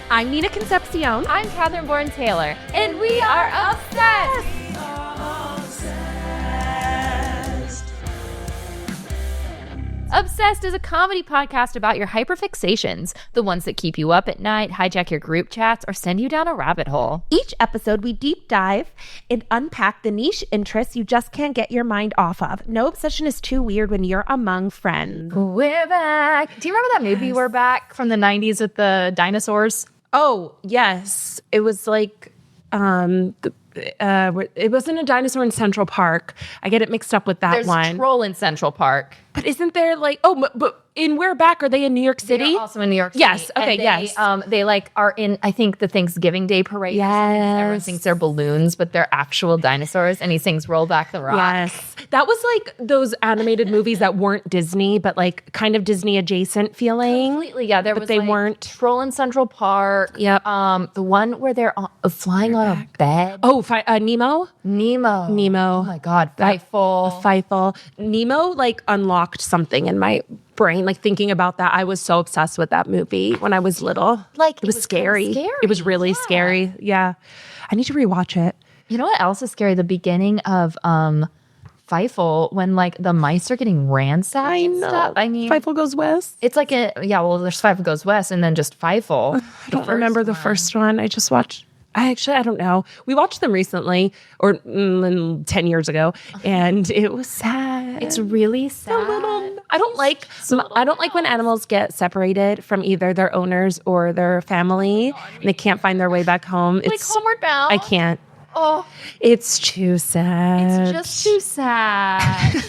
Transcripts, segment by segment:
I'm Nina Concepcion. I'm Catherine Bourne-Taylor. And we are obsessed! Obsessed is a comedy podcast about your hyperfixations, the ones that keep you up at night, hijack your group chats, or send you down a rabbit hole. Each episode, we deep dive and unpack the niche interests you just can't get your mind off of. No obsession is too weird when you're among friends. We're back. Do you remember that movie We're Back from the 90s with the dinosaurs? Oh, yes. It was like, it wasn't a dinosaur in Central Park. I get it mixed up with that There's one. There's a troll in Central Park. But isn't there like, but in We're Back, are they in New York City? They're also in New York City. Yes. Okay. And yes. They like are in, I think, the Thanksgiving Day parade. Yes. Everyone thinks they're balloons, but they're actual dinosaurs. And he sings "Roll Back the Rock." Yes. That was like those animated movies that weren't Disney, but like kind of Disney adjacent feeling. Completely. Yeah. But they weren't. Troll in Central Park. Yep. The one where they're flying on a bed. Oh, Nemo. Oh my God. Fievel. Nemo like unlocked something in my brain. Like thinking about that, I was so obsessed with that movie when I was little. Like it was scary. Scary. It was really scary. Yeah. I need to rewatch it. You know what else is scary? The beginning of Fievel, when like the mice are getting ransacked. I and know. stuff. I mean, Fievel Goes West. It's like there's Fievel Goes West and then just Fievel. I don't remember the first one. I just watched. I don't know. We watched them recently, or 10 years ago, and it was sad. It's really sad. I don't like when animals get separated from either their owners or their family, and they can't find their way back home. Like Homeward Bound. I can't. Oh, it's too sad. It's just too sad.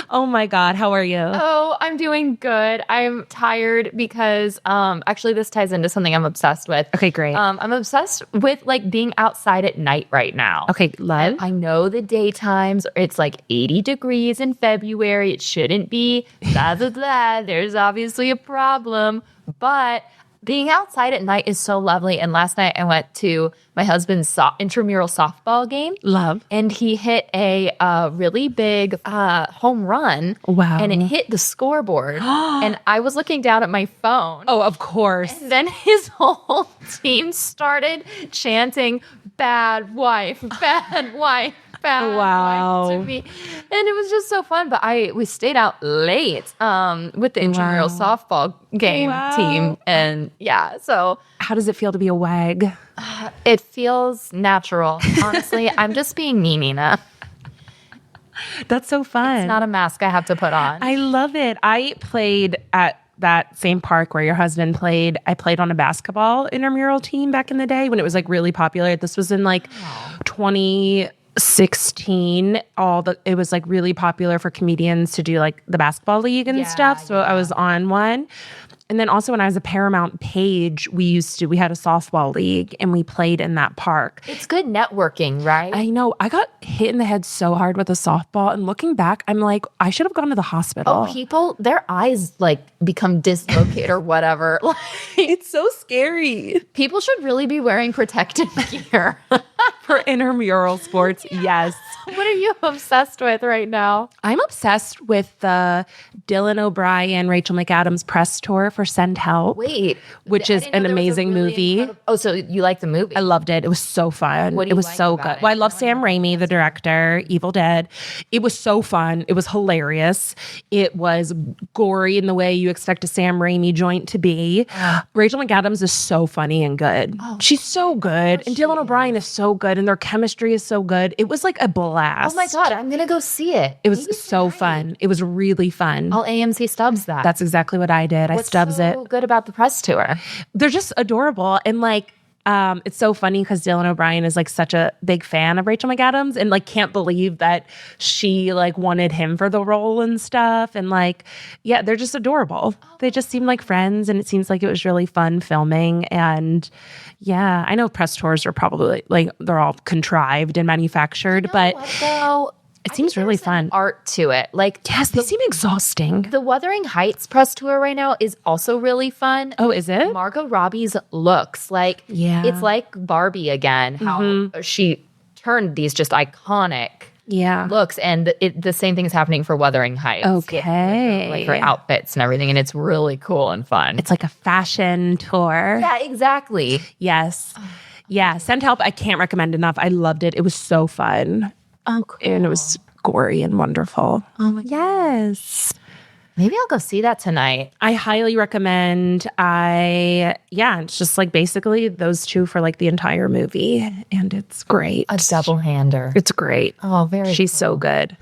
Oh my God, how are you? Oh, I'm doing good. I'm tired because actually this ties into something I'm obsessed with. Okay, great. I'm obsessed with like being outside at night right now. Okay, love. I know the daytimes, it's like 80 degrees in February. It shouldn't be. Blah, blah, blah. There's obviously a problem. But being outside at night is so lovely. And last night I went to my husband's intramural softball game. Love. And he hit a really big home run. Wow. And it hit the scoreboard. And I was looking down at my phone. Oh, of course. And then his whole team started chanting, "Bad wife, bad wife." Wow. To me. And it was just so fun. But we stayed out late with the intramural softball game team. And yeah, so. How does it feel to be a wag? It feels natural. Honestly, I'm just being me, Nina. That's so fun. It's not a mask I have to put on. I love it. I played at that same park where your husband played. I played on a basketball intramural team back in the day when it was like really popular. This was in like 2016. It was like really popular for comedians to do like the basketball league and stuff. So I was on one. And then also when I was a Paramount Page, we had a softball league and we played in that park. It's good networking, right? I know. I got hit in the head so hard with a softball. And looking back, I'm like, I should have gone to the hospital. Oh, people, their eyes like become dislocated or whatever. Like, it's so scary. People should really be wearing protective gear. For intramural sports, yes. What are you obsessed with right now? I'm obsessed with the Dylan O'Brien, Rachel McAdams press tour for Send Help. Wait. Which is an amazing movie. Oh, so you like the movie? I loved it. It was so fun. It was so good. Well, I love Sam Raimi, the director, Evil Dead. It was so fun. It was hilarious. It was gory in the way you expect a Sam Raimi joint to be. Rachel McAdams is so funny and good. Oh, she's so good. And Dylan O'Brien is so good. And their chemistry is so good. It was like a blast. Oh my God, I'm going to go see it. It was so fun. It was really fun. I'll AMC Stubbs that. That's exactly what I did. I Stubbs it. What's so good about the press tour? They're just adorable. And like, it's so funny because Dylan O'Brien is like such a big fan of Rachel McAdams and like can't believe that she like wanted him for the role and stuff. And like, yeah, they're just adorable. They just seem like friends and it seems like it was really fun filming. And yeah, I know press tours are probably like, they're all contrived and manufactured, but it seems really fun. Art to it. Like, yes, they seem exhausting. The Wuthering Heights press tour right now is also really fun. Oh, is it? Margot Robbie's looks like, it's like Barbie again, how she turned these just iconic Yeah. looks. And the same thing is happening for Wuthering Heights. Okay. Like her outfits and everything. And it's really cool and fun. It's like a fashion tour. Yeah, exactly. Yes. Yeah. Send Help, I can't recommend enough. I loved it. It was so fun. Oh, cool. And it was gory and wonderful. Oh my Yes. Maybe I'll go see that tonight. I highly recommend. It's just like basically those two for like the entire movie. And it's great. A double-hander. It's great. Oh, very She's cool. so good.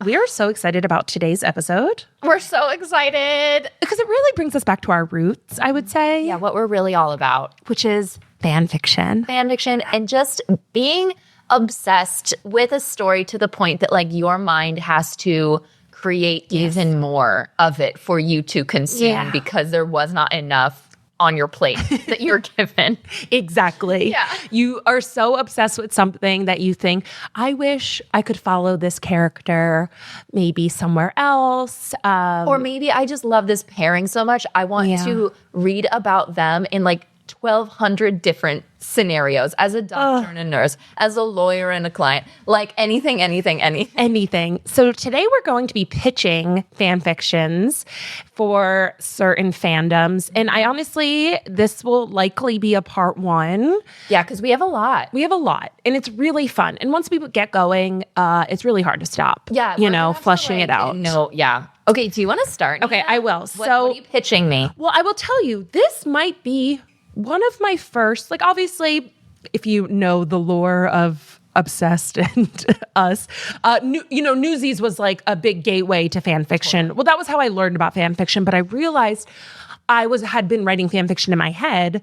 We are so excited about today's episode We're so excited. because it really brings us back to our roots, I would say. Yeah, what we're really all about. Which is fan fiction. Fan fiction and just being obsessed with a story to the point that like your mind has to create even more of it for you to consume because there was not enough on your plate that you're given. Exactly. Yeah. You are so obsessed with something that you think, I wish I could follow this character maybe somewhere else. Or maybe I just love this pairing so much. I want to read about them in like 1,200 different scenarios as a doctor and a nurse, as a lawyer and a client, like anything. Anything. So today we're going to be pitching fan fictions for certain fandoms. And I honestly, this will likely be a part 1. Yeah, because we have a lot. We have a lot and it's really fun. And once we get going, it's really hard to stop. Yeah. Flushing it out. No, yeah. Okay, do you want to start? Okay, Nina? I will. What are you pitching me? Well, I will tell you, this might be one of my first, like obviously, if you know the lore of Obsessed and Us, Newsies was like a big gateway to fan fiction. Well, that was how I learned about fan fiction, but I realized I had been writing fan fiction in my head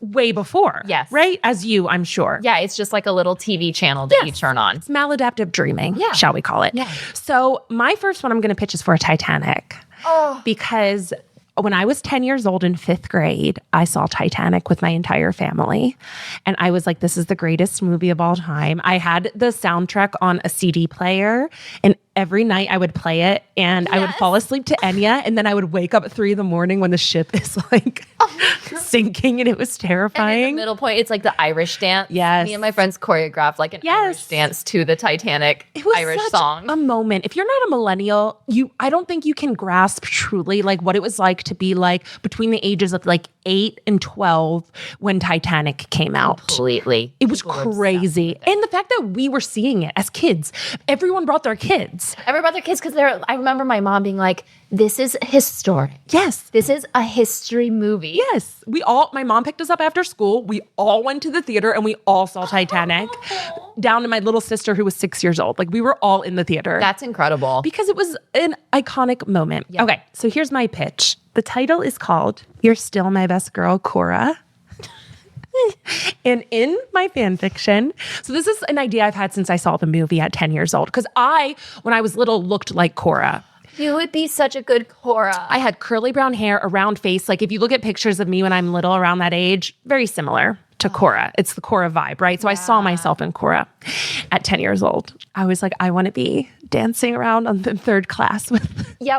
way before. Yes. Right? As you, I'm sure. Yeah, it's just like a little TV channel that you turn on. It's maladaptive dreaming, shall we call it. Yeah. So my first one I'm going to pitch is for Titanic. Oh. Because when I was 10 years old in 5th grade, I saw Titanic with my entire family. And I was like, this is the greatest movie of all time. I had the soundtrack on a CD player, and every night I would play it, and I would fall asleep to Enya, and then I would wake up at 3 a.m. when the ship is like sinking, and it was terrifying. And in the middle point, it's like the Irish dance. Yes. Me and my friends choreographed like an Irish dance to the Titanic It was Irish such song. a moment. If you're not a millennial, I don't think you can grasp truly like what it was like to be like between the ages of like 8 and 12 when Titanic came out. Completely. It was crazy. And the fact that we were seeing it as kids, everyone brought their kids. Every other kids, because I remember my mom being like, this is historic. Yes. This is a history movie. Yes. My mom picked us up after school. We all went to the theater and we all saw Titanic down to my little sister who was 6 years old. Like we were all in the theater. That's incredible. Because it was an iconic moment. Yep. Okay, so here's my pitch. The title is called You're Still My Best Girl, Cora. And in my fan fiction, so this is an idea I've had since I saw the movie at 10 years old. Because when I was little, looked like Cora. You would be such a good Cora. I had curly brown hair, a round face. Like if you look at pictures of me when I'm little around that age, very similar to Cora. It's the Cora vibe, right? So I saw myself in Cora at 10 years old. I was like, I want to be dancing around on the 3rd class with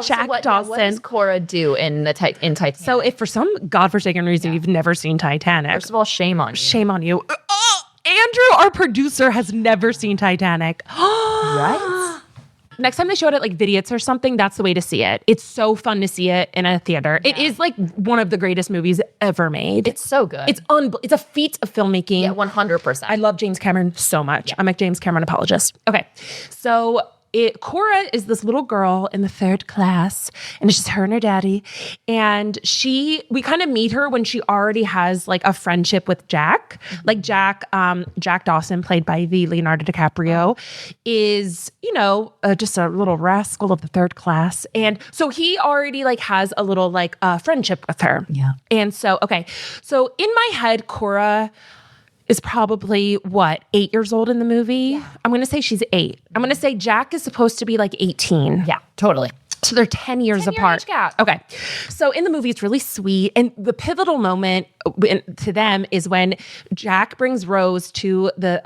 Jack Dawson. What does Cora do in Titanic? So if for some godforsaken reason you've never seen Titanic. First of all, shame on you. Shame on you. Oh, Andrew, our producer, has never seen Titanic. Right? Next time they show it at like Vidiots or something, that's the way to see it. It's so fun to see it in a theater. Yeah. It is like one of the greatest movies ever made. It's so good. It's a feat of filmmaking. Yeah, 100%. I love James Cameron so much. Yeah. I'm a James Cameron apologist. Okay, so Cora is this little girl in the 3rd class, and it's just her and her daddy. And we kind of meet her when she already has like a friendship with Jack. Mm-hmm. Like Jack Dawson, played by the Leonardo DiCaprio, is, just a little rascal of the 3rd class. And so he already like has a little like friendship with her. Yeah. And so, okay. So in my head, Cora is probably 8 years old in the movie. Yeah. I'm going to say she's 8. I'm going to say Jack is supposed to be like 18. Yeah, totally. So they're 10 years apart. Age gap. Okay. So in the movie, it's really sweet. And the pivotal moment to them is when Jack brings Rose to the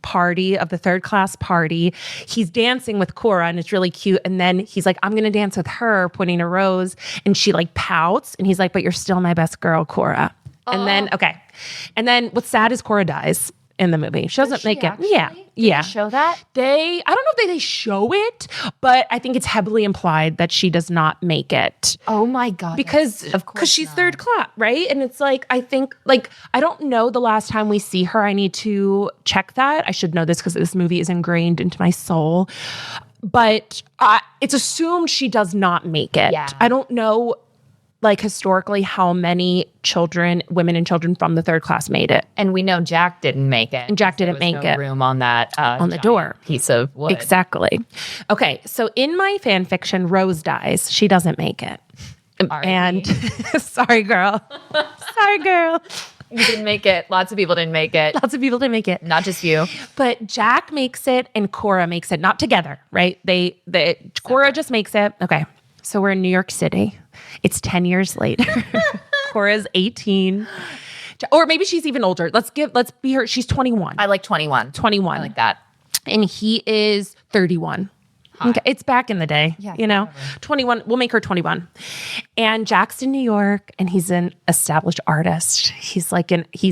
party of the 3rd class party. He's dancing with Cora and it's really cute. And then he's like, I'm going to dance with her, pointing to Rose. And she like pouts. And he's like, but you're still my best girl, Cora. And then what's sad is Cora dies. in the movie. She doesn't make it. Actually? Yeah. Did Yeah. they show that? I don't know if they show it, but I think it's heavily implied that she does not make it. Oh my God. Because of course she's not. third class, right? And it's like, I think, like, I don't know the last time we see her. I need to check that. I should know this because this movie is ingrained into my soul. But it's assumed she does not make it. Yeah. I don't know, like, historically how many women and children from the third class made it. And we know Jack didn't make it. And Jack didn't There was make no it. room on that On the door. piece of wood. Exactly. Okay, so in my fan fiction, Rose dies. She doesn't make it. R.I.P. And sorry, girl. Sorry, girl. You didn't make it. Lots of people didn't make it. Lots of people didn't make it. Not just you. But Jack makes it and Cora makes it. Not together, right? Cora just makes it. Okay. So we're in New York City. It's 10 years later. Cora's 18. Or maybe she's even older. Let's be her. She's 21. I like 21. 21. I like that. And he is 31. Okay, it's back in the day, Yeah, 21. We'll make her 21. And Jack's in New York and he's an established artist. He's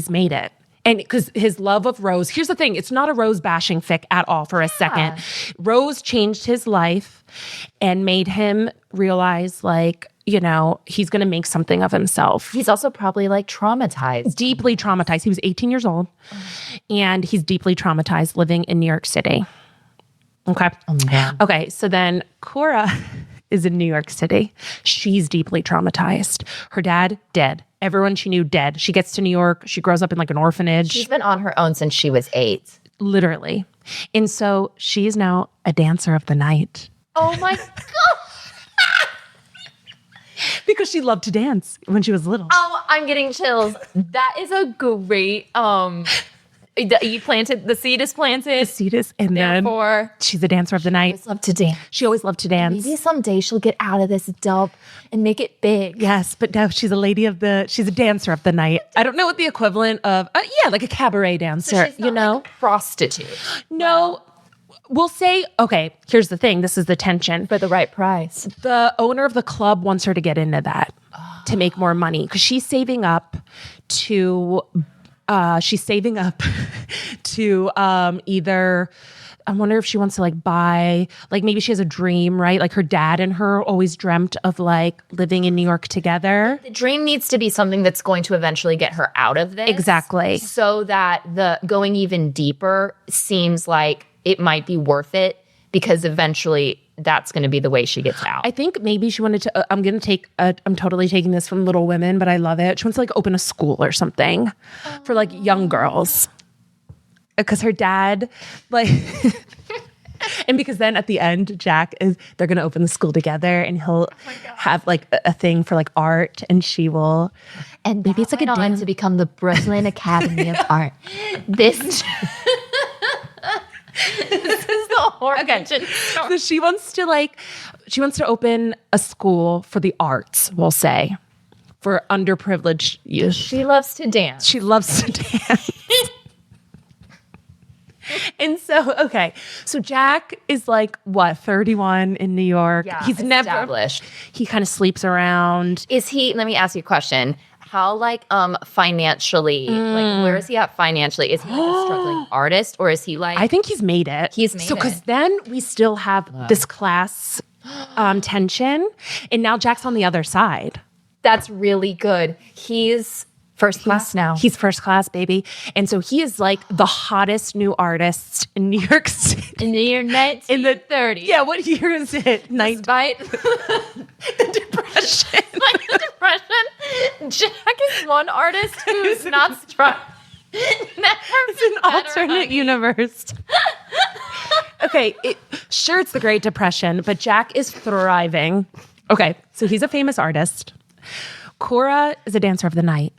made it. And because his love of Rose, here's the thing, it's not a Rose bashing fic at all for a second. Rose changed his life and made him realize, like, he's going to make something of himself. He's also probably like traumatized. Deeply traumatized. He was 18 years old and he's deeply traumatized living in New York City. Okay. Oh my God. Okay. So then Cora is in New York City. She's deeply traumatized. Her dad, dead. Everyone she knew, dead. She gets to New York. She grows up in like an orphanage. She's been on her own since she was 8. Literally. And so she is now a dancer of the night. Oh my God. Because she loved to dance when she was little. Oh, I'm getting chills. That is a great, you planted, the seed is planted. Cetus, and Therefore, then she's a dancer of the night. always love to dance. She always loved to dance. Maybe someday she'll get out of this dump and make it big. Yes, but no, she's a dancer of the night. I don't know what the equivalent of, like a cabaret dancer, She's not like a prostitute. No, we'll say, okay, here's the thing. This is the tension. For the right price. The owner of the club wants her to get into that to make more money because she's saving up to either, I wonder if she wants to like buy, like maybe she has a dream, right? Like her dad and her always dreamt of like living in New York together. The dream needs to be something that's going to eventually get her out of this. Exactly. So that the going even deeper seems like it might be worth it because eventually that's going to be the way she gets out. I think maybe she wanted to, I'm totally taking this from Little Women, but I love it. She wants to like open a school or something for like young girls. Because her dad, like, and because then at the end, they're going to open the school together and he'll have like a thing for like art and she will, and maybe it's like a dance to become the Brooklyn Academy of Art. This is the origin story. So she wants to open a school for the arts, we'll say, for underprivileged youth. She loves to dance. She loves to dance. And so Jack is like, what, 31 in New York? Yeah, He's never established. He kind of sleeps around. Is he, let me ask you a question. How financially, like where is he at financially? Is he like a struggling artist or is he like, I think he's made it. He's made it. Because then we still have this class tension. And now Jack's on the other side. that's really good. He's first class now. He's first class, baby. And so he is like the hottest new artist in New York City. In the year 1930. Yeah, what year is it? Despite The Depression. like the Depression, Jack is one artist who's not struck. It's an alternate universe. Okay, it's the Great Depression, but Jack is thriving. Okay, so he's a famous artist. Cora is a dancer of the night.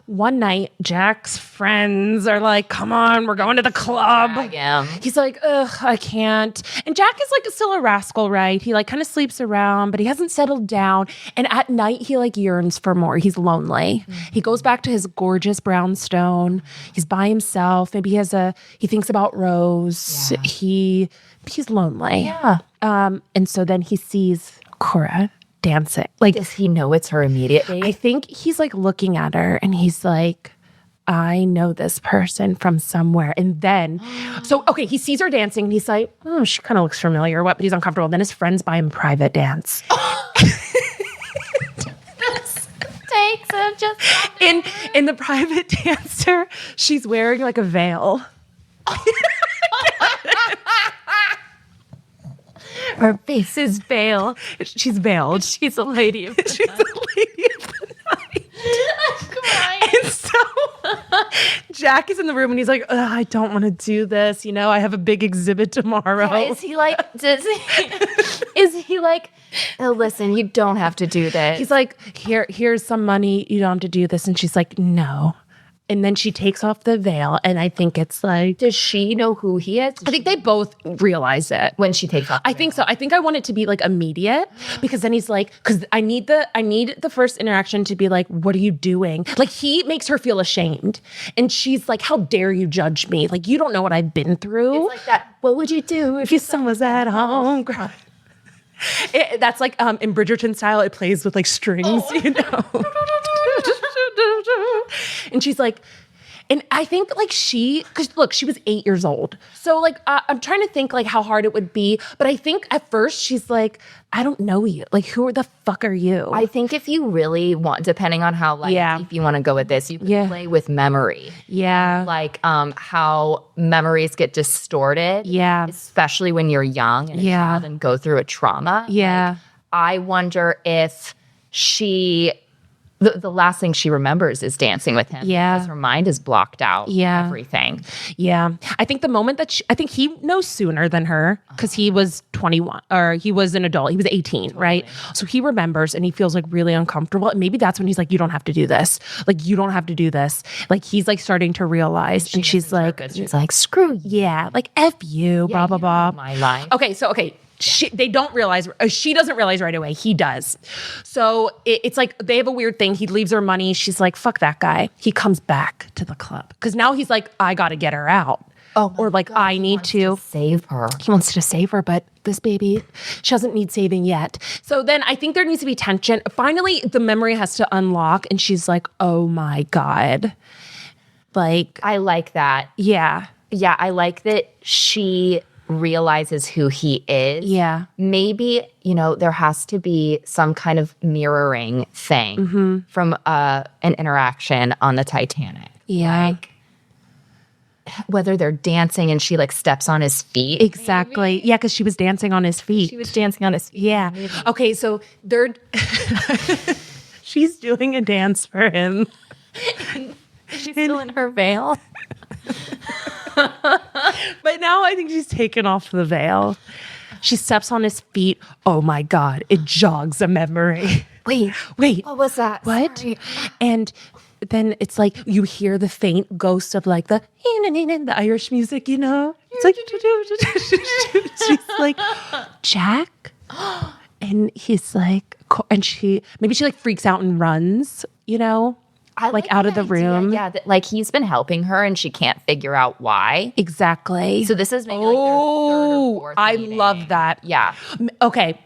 One night, Jack's friends are like, come on, we're going to the club. Yeah. He's like, ugh, I can't. And Jack is like still a rascal, right? He like kind of sleeps around, but he hasn't settled down. And at night, he like yearns for more. He's lonely. Mm-hmm. He goes back to his gorgeous brownstone. He's by himself. Maybe he thinks about Rose. Yeah. He's lonely. Yeah. And so then he sees Cora dancing. Like, does he know it's her immediate date? I think he's like looking at her and he's like, I know this person from somewhere. And then, so, okay, he sees her dancing and he's like, oh, she kind of looks familiar. What? But he's uncomfortable. Then his friends buy him private dance. Takes him just In the private dancer, she's wearing like a veil. her face is veiled. She's veiled. She's a lady of the She's a lady of the night. I'm crying. And so Jack is in the room and he's like, I don't want to do this. You know, I have a big exhibit tomorrow. Yeah, is he like, oh, listen, you don't have to do this. He's like, here's some money. You don't have to do this. And she's like, no. And then she takes off the veil. And I think it's like, Does she know who he is? I think they both realize it. When she takes off the I think so. I think I want it to be like immediate because then he's like, because I need the first interaction to be like, what are you doing? Like he makes her feel ashamed. And she's like, how dare you judge me? Like, you don't know what I've been through. It's like that. What would you do If your son was at home crying. That's like in Bridgerton style, it plays with like strings, you know. And she's like, and I think like because look, she was 8 years old. So like, I'm trying to think like how hard it would be. But I think at first she's like, I don't know you. Like, who the fuck are you? I think if you really want, depending on how deep you want to go with this, you can play with memory. Yeah. Like how memories get distorted. Yeah. Especially when you're young and a child and go through a trauma. Yeah. Like, I wonder if she... The last thing she remembers is dancing with him. Yeah. Because her mind is blocked out. Yeah. Everything. Yeah. I think the moment that I think he knows sooner than her because he was 21 or he was an adult. He was 18, right? So he remembers and he feels like really uncomfortable. And maybe that's when he's like, you don't have to do this. Like, you don't have to do this. Like, he's like starting to realize. And she's like, screw you. Yeah. Like, F you, blah, blah, blah. My life. Okay. They don't realize, she doesn't realize right away. He does. So it's like they have a weird thing. He leaves her money. She's like, fuck that guy. He comes back to the club. Because now he's like, I got to get her out. Or like, I need to save her. He wants to save her, but this baby, she doesn't need saving yet. So then I think there needs to be tension. Finally, the memory has to unlock. And she's like, oh my God. Like, I like that. Yeah. Yeah, I like that she realizes who he is. Yeah. Maybe, there has to be some kind of mirroring thing from an interaction on the Titanic. Yeah. Like, whether they're dancing and she like steps on his feet. Exactly. Maybe. Yeah, because she was dancing on his feet. She was dancing on his feet. Yeah. Maybe. Okay, so they're she's doing a dance for him. She's still in her veil. But now I think she's taken off the veil. She steps on his feet. Oh my God, it jogs a memory. Wait. What was that? What? Sorry. And then it's like you hear the faint ghost of like the Irish music, It's like she's like, Jack? And he's like, and she like freaks out and runs, I like out of the room. Yeah, like he's been helping her and she can't figure out why. Exactly. So this is maybe like their third or fourth I meeting. love that. Yeah. Okay.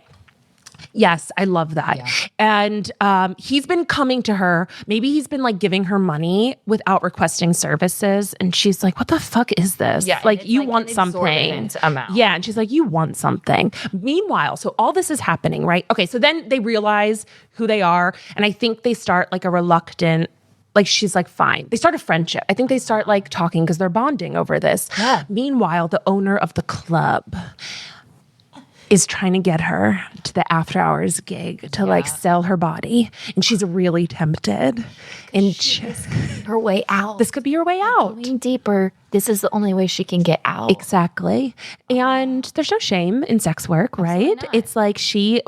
Yes, I love that. Yeah. And he's been coming to her. Maybe he's been like giving her money without requesting services. And she's like, what the fuck is this? Yeah, like, you like want an something. exorbitant amount. Yeah. And she's like, you want something. Meanwhile, so all this is happening, right? Okay. So then they realize who they are. And I think they start like a reluctant, like, she's like, fine. They start a friendship. I think they start like talking because they're bonding over this. Yeah. Meanwhile, the owner of the club is trying to get her to the after hours gig to like sell her body. And she's really tempted. And her way out. This could be her way out. Going deeper. This is the only way she can get out. Exactly. And there's no shame in sex work, right? It's like she's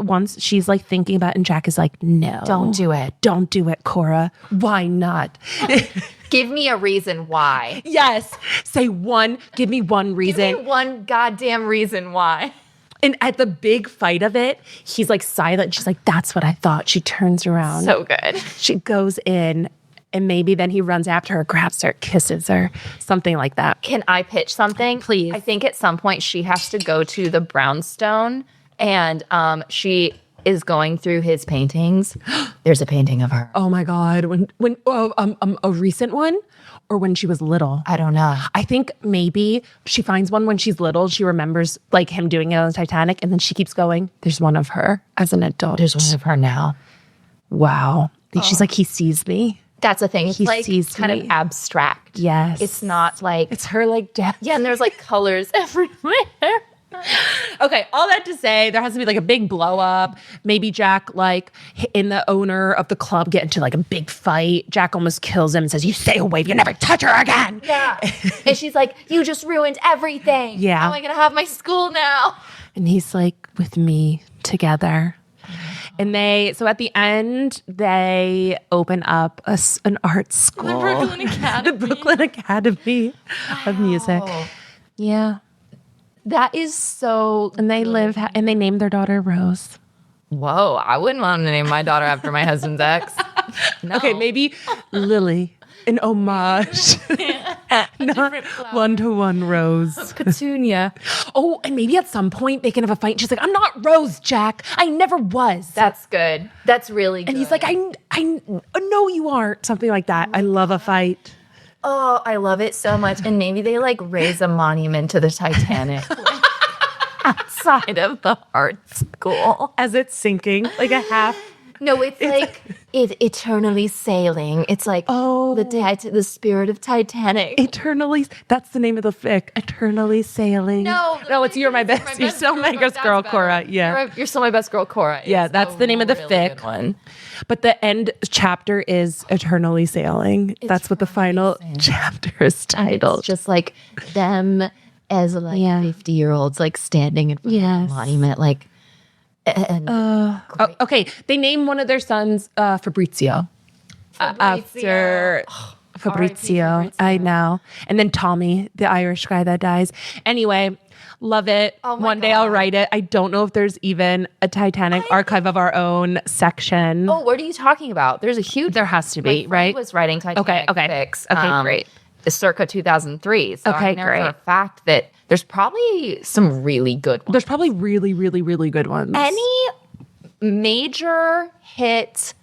like thinking about it, and Jack is like, no. Don't do it. Don't do it, Cora. Why not? Give me a reason why. Yes. Give me one reason. Give me one goddamn reason why. And at the big fight of it, he's like silent. She's like, that's what I thought. She turns around. So good. She goes in, and maybe then he runs after her, grabs her, kisses her, something like that. Can I pitch something? Please. I think at some point she has to go to the brownstone, and she is going through his paintings. There's a painting of her. Oh my God. When a recent one? or when she was little. I don't know. I think maybe she finds one when she's little. She remembers like him doing it on the Titanic, and then she keeps going. There's one of her as an adult. There's one of her now. Wow. She's like, he sees me. That's the thing. It's He like sees kind me. of abstract. Yes. It's not like It's her like death. yeah, and there's like colors everywhere. Okay, all that to say, there has to be like a big blow up. Maybe Jack, like, and the owner of the club get into like a big fight. Jack almost kills him and says, "You stay away, you never touch her again." Yeah. And she's like, "You just ruined everything. Yeah. How am I gonna have my school now?" And he's like, "With me together." And so at the end, they open up an art school. The Brooklyn Academy. The Brooklyn Academy of Music. Yeah. That is so. And they and they name their daughter Rose. Whoa! I wouldn't want to name my daughter after my husband's ex. No. Okay, maybe Lily, an homage. Not one-to-one Rose. Petunia. Oh, and maybe at some point they can have a fight. She's like, "I'm not Rose, Jack. I never was." That's good. That's really good. And he's like, I know you aren't. Something like that. I love a fight. Oh, I love it so much. And maybe they like raise a monument to the Titanic outside of the art school. As it's sinking, like a half. No, it's like it's eternally sailing. It's like the spirit of Titanic. Eternally. That's the name of the fic. Eternally sailing. No, it's You're My Best. You're still my best girl, Cora. Yeah. You're still my best girl, Cora. Yeah, that's the name of the really fic. good one. But the end chapter is Eternally Sailing. That's what the final chapter is titled. It's just like them as like 50-year-olds like standing in front of the monument, like. Okay, they name one of their sons Fabrizio. After Fabrizio. I know. And then Tommy, the Irish guy that dies. Anyway, love it. Oh my One day I'll write it. I don't know if there's even a Titanic archive of our own section. Oh, what are you talking about? There's a huge. There has to be, My friend right? was writing Titanic fics. Okay, great. Circa 2003. So Okay, I know great. for a fact that there's probably some really good ones. There's probably really, really, really good ones. Any major hit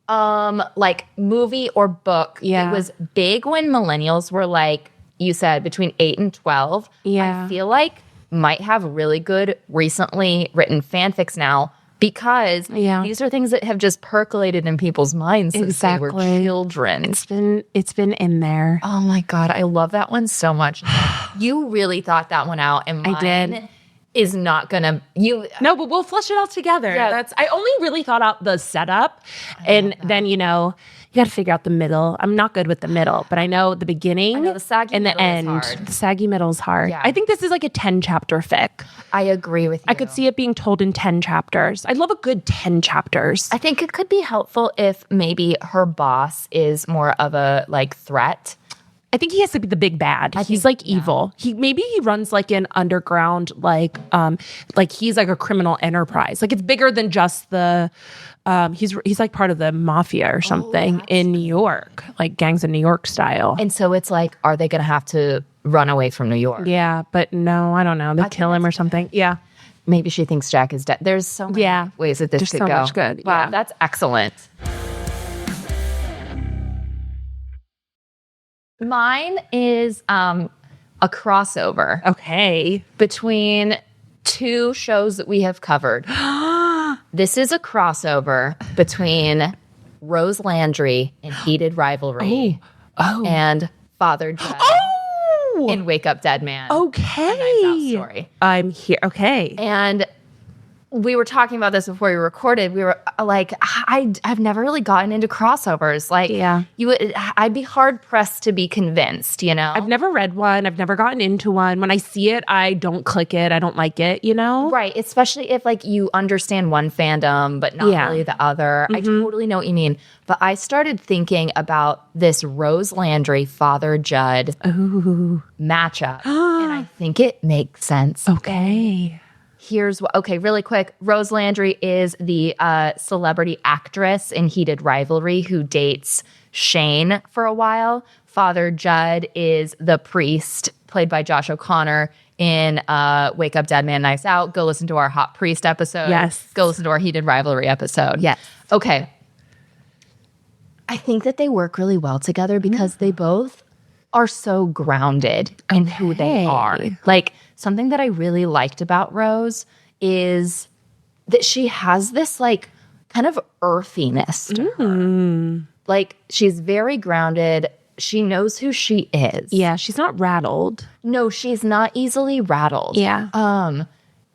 like movie or book Yeah. that was big when millennials were like you said between 8 and 12. Yeah. I feel like might have really good recently written fanfics now because these are things that have just percolated in people's minds since they were children. It's been in there. Oh my God, I love that one so much. You really thought that one out, and mine I did. is not gonna No, but we'll flush it out together. Yeah. I only really thought out the setup, and then you got to figure out the middle. I'm not good with the middle, but I know the beginning I know the saggy and the middle is end. hard. The saggy middle is hard. Yeah. I think this is like a 10 chapter fic. I agree with you. I could see it being told in 10 chapters. I love a good 10 chapters. I think it could be helpful if maybe her boss is more of a like threat. I think he has to be the big bad. He's like evil. He runs like an underground, like he's like a criminal enterprise. Like it's bigger than just the he's like part of the mafia or something in New York, like gangs of New York style. And so it's like, are they going to have to run away from New York? Yeah, but no, I don't know. They kill him or something. Yeah. Maybe she thinks Jack is dead. There's so many ways that this There's could so go. much good. Wow, Yeah. that's excellent. Mine is a crossover Okay. between two shows that we have covered. This is a crossover between Rose Landry in Heated Rivalry and Father Judd in Wake Up Dead Man. Okay. A Knives Out Story. I'm here. Okay. And we were talking about this before we recorded. We were like, I've never really gotten into crossovers. Like, I'd be hard pressed to be convinced, I've never read one. I've never gotten into one. When I see it, I don't click it. I don't like it, Right. Especially if like you understand one fandom, but not really the other. I totally know what you mean. But I started thinking about this Rose Landry, Father Judd matchup. And I think it makes sense. Okay. Here's what, really quick. Rose Landry is the celebrity actress in Heated Rivalry who dates Shane for a while. Father Judd is the priest played by Josh O'Connor in Wake Up Dead Man, Knives Out. Go listen to our Hot Priest episode. Yes. Go listen to our Heated Rivalry episode. Yes. Okay. I think that they work really well together because they both are so grounded in who they are. Like, something that I really liked about Rose is that she has this like kind of earthiness to her. Like, she's very grounded. She knows who she is. Yeah, she's not rattled. No, she's not easily rattled. Yeah.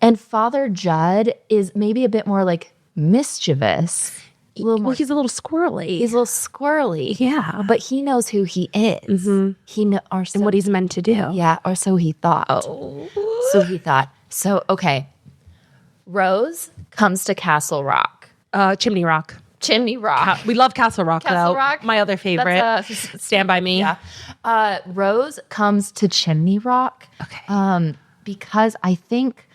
And Father Judd is maybe a bit more like mischievous. A little more. Well, he's a little squirrely. He's a little squirrely. Yeah. But he knows who he is. Or so, and what he's meant to do. yeah, or so he thought. So he thought. So, okay. Rose comes to Castle Rock. Chimney Rock. Chimney Rock. We love Castle Rock, Castle though. Rock? My other favorite. Stand By Me. Yeah. Rose comes to Chimney Rock. Okay. Because I think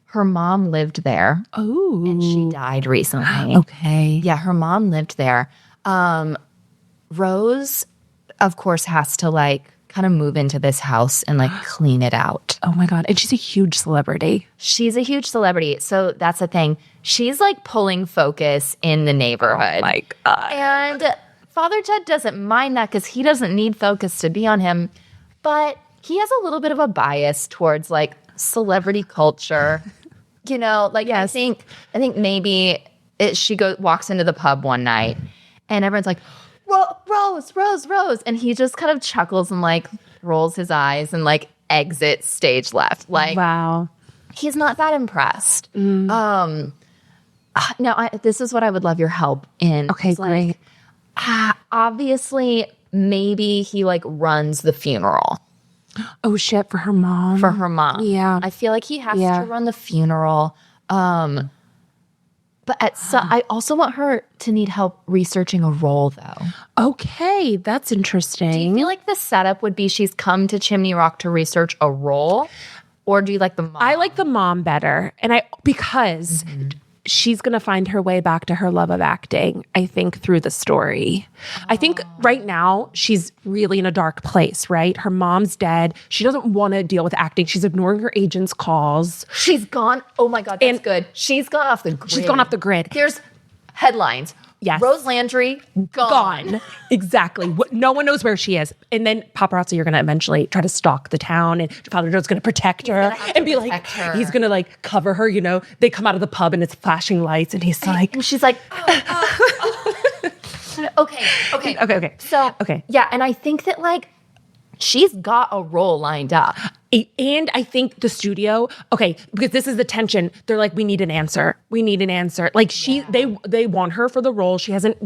her mom lived there. Oh. And she died recently. Okay. Yeah, her mom lived there. Rose, of course, has to like kind of move into this house and like clean it out. Oh my God. And she's a huge celebrity. She's a huge celebrity. So that's the thing. She's like pulling focus in the neighborhood. Oh my God. And Father Judd doesn't mind that because he doesn't need focus to be on him. But he has a little bit of a bias towards like celebrity culture. You know, like Yes. I think maybe she walks into the pub one night and everyone's like, Rose, Rose, Rose. And he just kind of chuckles and like rolls his eyes and like exits stage left. Like, Wow. he's not that impressed. Now, this is what I would love your help in. Okay, It's great. Obviously, maybe he like runs the funeral Oh shit, for her mom. for her mom. Yeah. I feel like he has Yeah. to run the funeral. But I also want her to need help researching a role, though. Okay, that's interesting. Do you feel like the setup would be she's come to Chimney Rock to research a role, or do you like the mom? I like the mom better. And because she's going to find her way back to her love of acting, I think, through the story. I think right now she's really in a dark place, right? Her mom's dead. She doesn't want to deal with acting. She's ignoring her agent's calls. She's gone. Oh my God, that's good. She's gone off the grid. She's gone off the grid. There's headlines. Yes. Rose Landry gone. Exactly. No one knows where she is. And then paparazzi are going to eventually try to stalk the town, and Father Joe's going to protect her and be like, he's going to like cover her, you know. They come out of the pub and it's flashing lights and he's like, And she's like, Okay. So, yeah, and I think that like she's got a role lined up. and I think the studio, because this is the tension. They're like, we need an answer. We need an answer. Like they want her for the role. She hasn't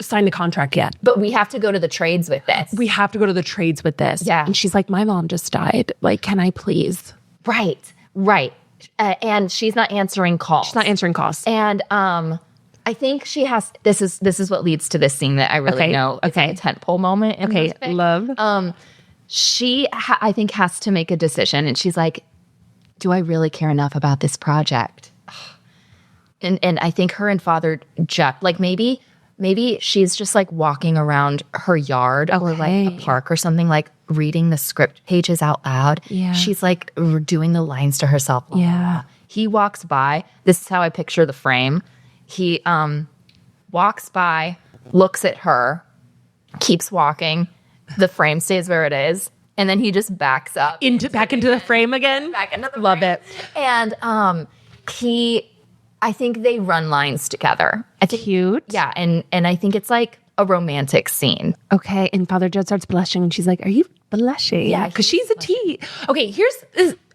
signed the contract yet. But we have to go to the trades with this. We have to go to the trades with this. Yeah. And she's like, my mom just died. Like, can I please? Right. And she's not answering calls. She's not answering calls. And I think she has. This is what leads to this scene that I really know. It's like a tentpole moment. In this fic. Love. She, I think, has to make a decision, and she's like, "Do I really care enough about this project?" And I think her and Father Judd, like maybe she's just like walking around her yard or like a park or something, like reading the script pages out loud. Yeah. She's like doing the lines to herself. Yeah. He walks by. This is how I picture the frame. He walks by, looks at her, keeps walking. The frame stays where it is, and then he just backs up Back into the frame again. back into the Love frame. it. And I think they run lines together. I think, Cute. yeah, and I think it's like a romantic scene. Okay. And Father Judd starts blushing, and she's like, "Are you blushing?" Yeah, because she's a T. Okay.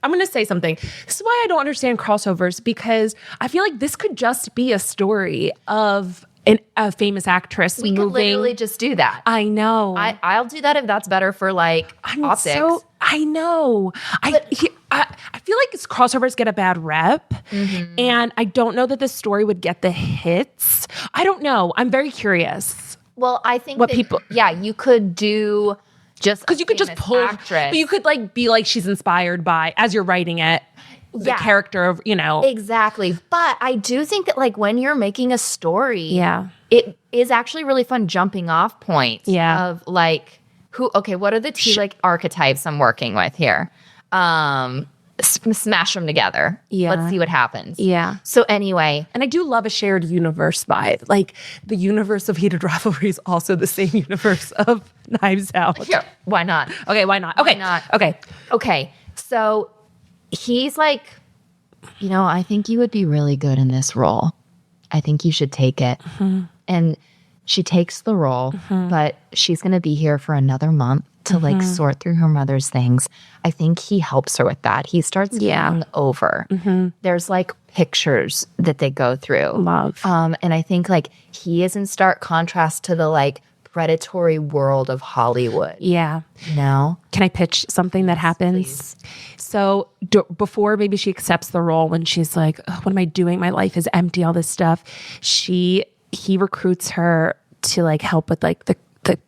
I'm going to say something. This is why I don't understand crossovers, because I feel like this could just be a story of a famous actress We could literally just do that. I know. I'll do that if that's better for like optics. I know. I feel like crossovers get a bad rep, and I don't know that this story would get the hits. I don't know. I'm very curious. Well, I think you could do just Because you could just pull, actress. but you could like be like she's inspired by, as you're writing it, the character of, you know. Exactly. But I do think that like when you're making a story, it is actually really fun jumping off points of like what are the two like archetypes I'm working with here? smash them together. Yeah. Let's see what happens. Yeah. So anyway, And I do love a shared universe vibe. Like the universe of Heated Rivalry is also the same universe of Knives Out. here, why not? Okay, why not? Okay. not? Okay. Okay. So he's like, I think you would be really good in this role. I think you should take it. And she takes the role, but she's going to be here for another month to like sort through her mother's things. I think he helps her with that. He starts going over. There's like pictures that they go through. Love. And I think like he is in stark contrast to the like predatory world of Hollywood. Yeah. Can I pitch something that happens? Please. So before maybe she accepts the role, when she's like, what am I doing? My life is empty, all this stuff. He recruits her to like help with like the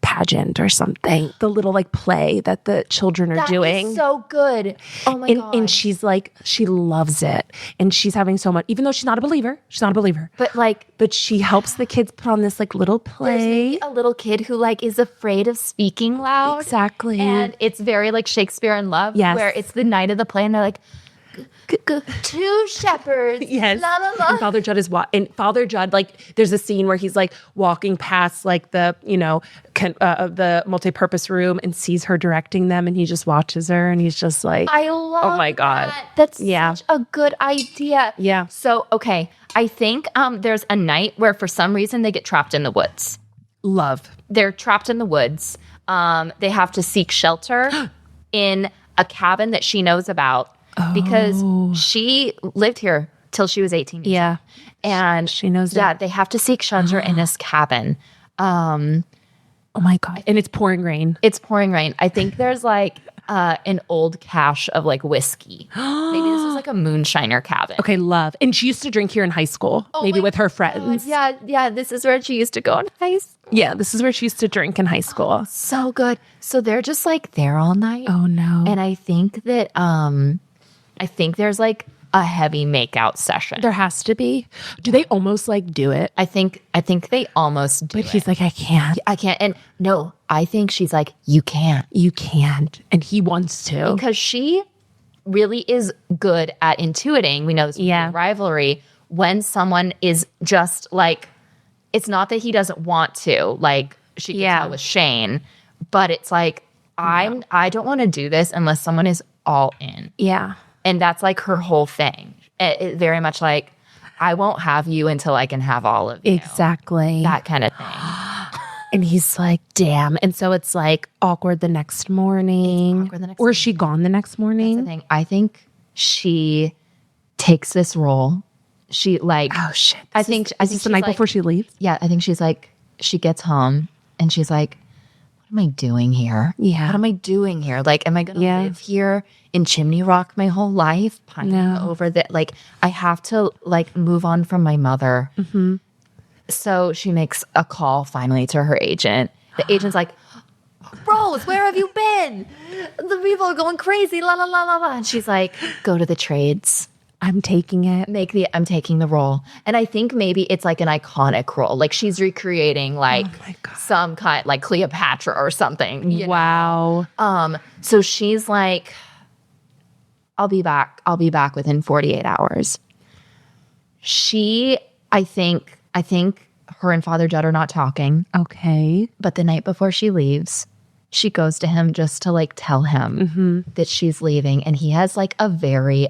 pageant or something, the little like play that the children are doing. Is so good. Oh my God. And she's like, she loves it. And she's having so much, even though she's not a believer. But she helps the kids put on this like little play. There's a little kid who like is afraid of speaking loud. Exactly. And it's very like Shakespeare in Love. Yes. Where it's the night of the play and they're like, two shepherds. Yes. La, la, la. And Father Judd Father Judd, like, there's a scene where he's like walking past like the, the multi-purpose room and sees her directing them, and he just watches her and he's just like, I love oh my God. that. That's such a good idea. Yeah. So, okay. I think there's a night where for some reason they get trapped in the woods. Love. They're trapped in the woods. They have to seek shelter in a cabin that she knows about. Because she lived here till she was 18 years old. And she knows that. They have to seek shelter in this cabin. Oh my God. And it's pouring rain. It's pouring rain. I think there's like an old cache of like whiskey. Maybe this is like a moonshiner cabin. Okay, love. And she used to drink here in high school, maybe with her friends. Yeah. This is where she used to go in high school. Yeah, this is where she used to drink in high school. So good. So they're just like there all night. Oh no. And I think that there's like a heavy makeout session. There has to be. Do they almost like do it? I think they almost do. But he's like, I can't. And no, I think she's like, you can't. You can't. And he wants to. Because she really is good at intuiting. We know this from Rivalry. When someone is just like, it's not that he doesn't want to, like she can tell with Shane, but it's like, I don't want to do this unless someone is all in. Yeah. And that's like her whole thing. It very much like, I won't have you until I can have all of you. Exactly. That kind of thing. And he's like, damn. And so it's like awkward the next morning. Or is she gone the next morning? That's the thing. I think she takes this role. She like, oh shit. I think the night before she leaves? Yeah. I think she's like, she gets home and she's like, what am I doing here? Yeah. What am I doing here? Like, am I going to live here in Chimney Rock my whole life? Pining over that. Like, I have to like move on from my mother. Mm-hmm. So she makes a call finally to her agent. The agent's like, Rose, where have you been? The people are going crazy. La, la, la, la, la. And she's like, go to the trades. I'm taking it. I'm taking the role. And I think maybe it's like an iconic role. Like she's recreating like some kind, like Cleopatra or something. Wow. So she's like, I'll be back within 48 hours. I think her and Father Judd are not talking. Okay. But the night before she leaves, she goes to him just to like tell him that she's leaving. And he has like a very,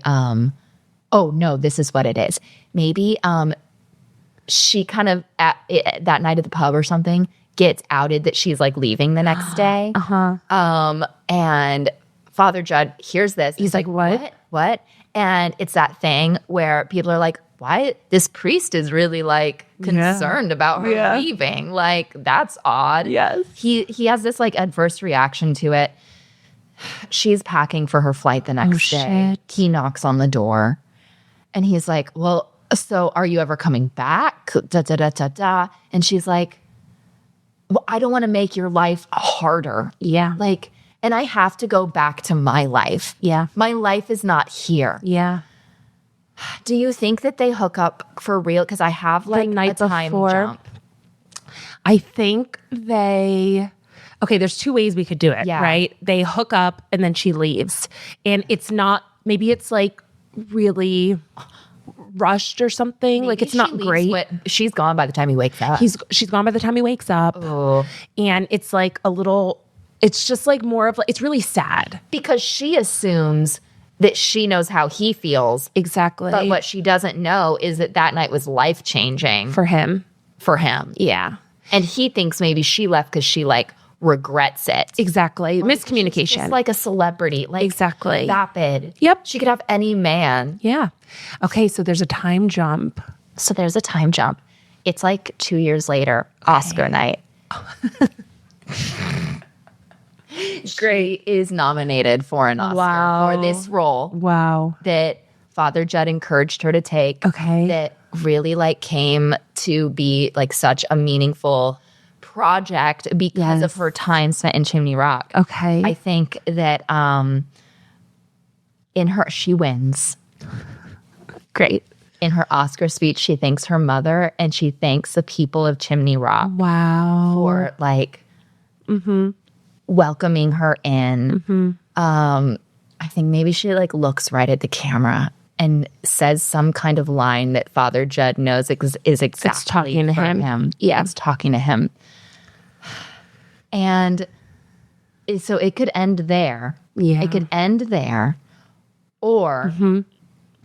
oh no, this is what it is. Maybe she kind of that night at the pub or something gets outed that she's like leaving the next day. And Father Judd hears this. He's like, what? And it's that thing where people are like, why? This priest is really like concerned about her leaving. Like, that's odd. Yes. He has this like adverse reaction to it. She's packing for her flight the next day. Shit. He knocks on the door and he's like, well, so are you ever coming back? Da, da, da, da, da. And she's like, well, I don't want to make your life harder. Yeah. Like, and I have to go back to my life. Yeah. My life is not here. Yeah. Do you think that they hook up for real? Because I have like night a time before, jump. I think there's two ways we could do it, right? They hook up and then she leaves. And it's not maybe it's like really rushed or something. Like it's not great. She's gone by the time he wakes up. She's gone by the time he wakes up. Oh. And it's like a little, it's just like more of like, it's really sad. Because she assumes that she knows how he feels. Exactly. But what she doesn't know is that night was life-changing. For him. Yeah. And he thinks maybe she left because she like regrets it. Exactly. Miscommunication. She's just like a celebrity. Like exactly. Vapid. Yep. She could have any man. Yeah. Okay, so there's a time jump. So there's a time jump. It's like 2 years later, Oscar night. She is nominated for an Oscar for this role. Wow. That Father Judd encouraged her to take. Okay. That really like came to be like such a meaningful project because of her time spent in Chimney Rock. Okay. I think that she wins. Great. In her Oscar speech, she thanks her mother and she thanks the people of Chimney Rock. Wow. For like welcoming her in. I think maybe she like looks right at the camera and says some kind of line that Father Judd knows is exactly it's talking to him. Yeah, it's talking to him. And so it could end there. Yeah. It could end there. Or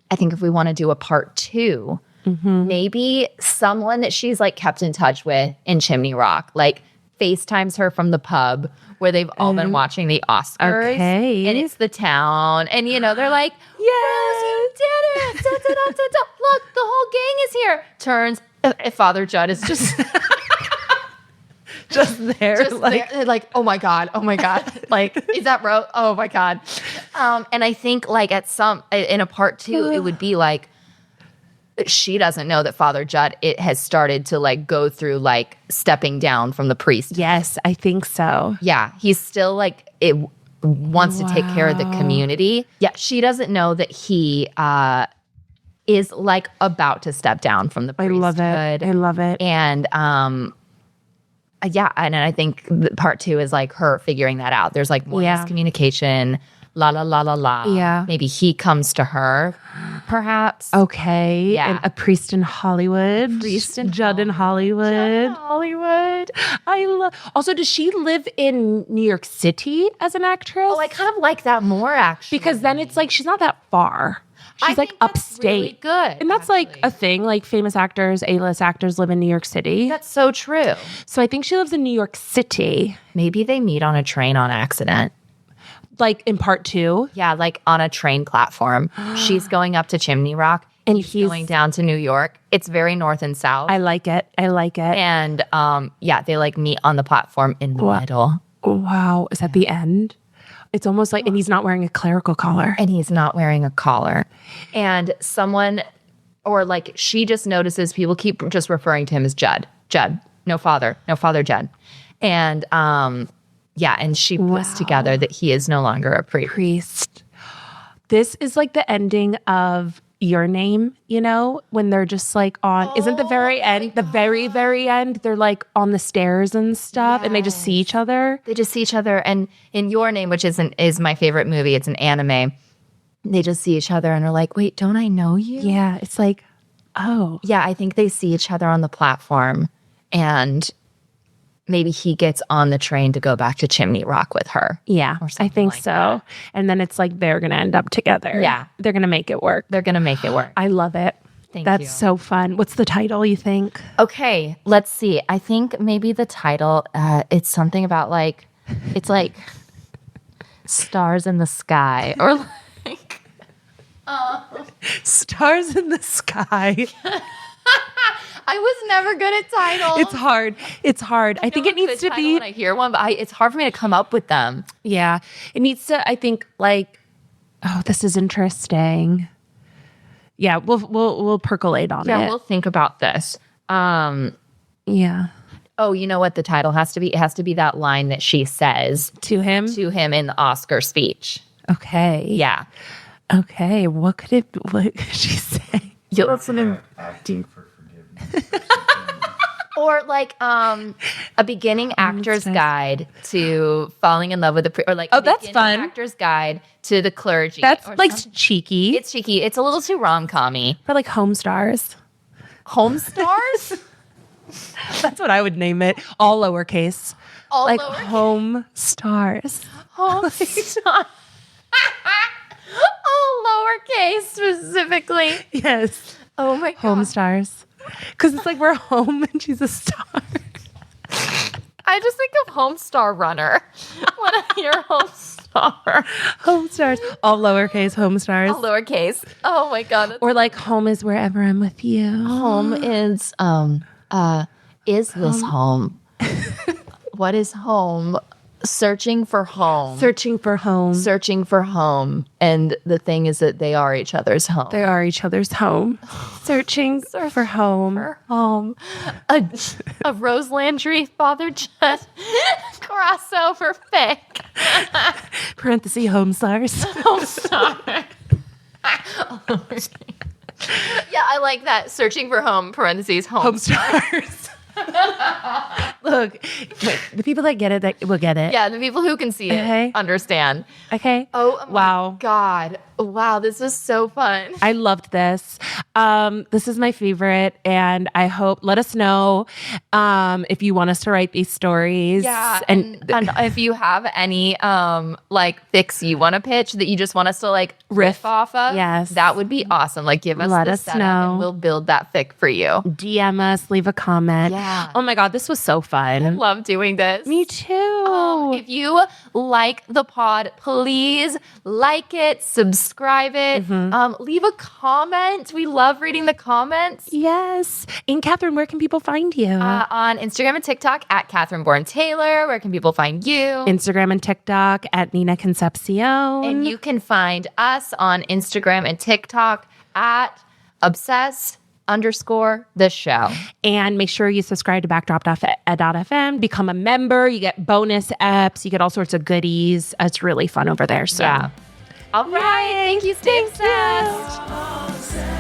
I think if we want to do a part 2, maybe someone that she's like kept in touch with in Chimney Rock, like FaceTimes her from the pub where they've all been watching the Oscars. Okay. And it's the town. And, you know, they're like, Rose, you did it. Da, da, da, da, da. Look, the whole gang is here. Turns, Father Judd is just... just there. Just like, there, like, oh my God. Like, is that Rose? Oh my God. And I think like in a part 2, it would be like, she doesn't know that Father Judd has started to like go through like stepping down from the priest. Yes, I think so. Yeah, he's still like wants to take care of the community. Yeah, she doesn't know that he is like about to step down from the priesthood. I love it. And yeah, and I think part 2 is like her figuring that out. There's like more miscommunication. La la la la la. Yeah. Maybe he comes to her, perhaps. Okay. Yeah. And a priest in Hollywood. Judd in Hollywood. I love. Also, does she live in New York City as an actress? Oh, I kind of like that more actually. Because then it's like she's not that far. She's like upstate. Really good. And that's like a thing. Like famous actors, A-list actors live in New York City. That's so true. So I think she lives in New York City. Maybe they meet on a train on accident. Like in part 2? Yeah, like on a train platform. She's going up to Chimney Rock and he's going down to New York. It's very north and south. I like it. And yeah, they like meet on the platform in the middle. Wow. Is that the end? It's almost like, and he's not wearing a clerical collar. And someone, or like she just notices people keep just referring to him as Judd. No father Judd. And yeah, and she puts together that he is no longer a priest. This is like the ending of Your Name, you know, when they're just like on, isn't the very end, the very, very end, they're like on the stairs and stuff and they just see each other. And in Your Name, which is my favorite movie, it's an anime, they just see each other and are like, wait, don't I know you? Yeah, it's like, oh. Yeah, I think they see each other on the platform and maybe he gets on the train to go back to Chimney Rock with her. Yeah, I think like so. That. And then it's like they're going to end up together. Yeah. They're going to make it work. I love it. That's so fun. What's the title, you think? Okay, let's see. I think maybe the title, it's something about like, it's like Stars in the Sky or like... Stars in the Sky. I was never good at titles. It's hard. I think it needs to be. When I hear one, but it's hard for me to come up with them. Yeah, it needs to. I think like, oh, this is interesting. Yeah, we'll percolate on it. Yeah, we'll think about this. Yeah. Oh, you know what the title has to be? It has to be that line that she says to him in the Oscar speech. Okay. Yeah. Okay. What could she say? You're listening. Asking for forgiveness. Or like a beginning actor's guide to falling in love with or like Oh, a that's beginning fun. actor's guide to the clergy. That's or like something. cheeky. It's cheeky. It's a little too rom-com-y. For like home stars. Home stars? That's what I would name it. All lowercase. All Like lowercase. home stars. Home stars. Oh, lowercase specifically. Yes. Oh my god. Home stars. Because it's like we're home and she's a star. I just think of Homestar Runner when I hear Homestar. Home stars. All lowercase home stars. All lowercase. Oh my god. That's Or like home is wherever I'm with you. home is this home? What is home? Searching for home. Searching for home. Searching for home. And the thing is that they are each other's home. They are each other's home. Searching for home. For home. A Rose Landry Father Jet crossover fic. Parenthesis home stars. Homestar. Yeah, I like that. Searching for home, parentheses, home. Home stars. Look, wait, the people that get it, that will get it. Yeah, the people who can see it Okay. understand. Okay. Oh my Wow. God. Wow, this was so fun. I loved this. This is my favorite, and I hope, let us know if you want us to write these stories. Yeah, and if you have any like fics you want to pitch that you just want us to like riff off of, Yes. that would be awesome. Like give us Let the us setup know. and we'll build that fic for you. DM us, leave a comment. Yeah. Oh my God, this was so fun. Love doing this. Me too. If you like the pod, please like it, subscribe it, leave a comment. We love reading the comments. Yes. And Catherine, where can people find you? On Instagram and TikTok at Catherine Bourne Taylor. Where can people find you? Instagram and TikTok at Nina Concepcion. And you can find us on Instagram and TikTok at obsess_the show. And make sure you subscribe to backdrop.fm, become a member. You get bonus apps. You get all sorts of goodies. It's really fun over there. So. Yeah. All right. Thank you. Stay obsessed. you.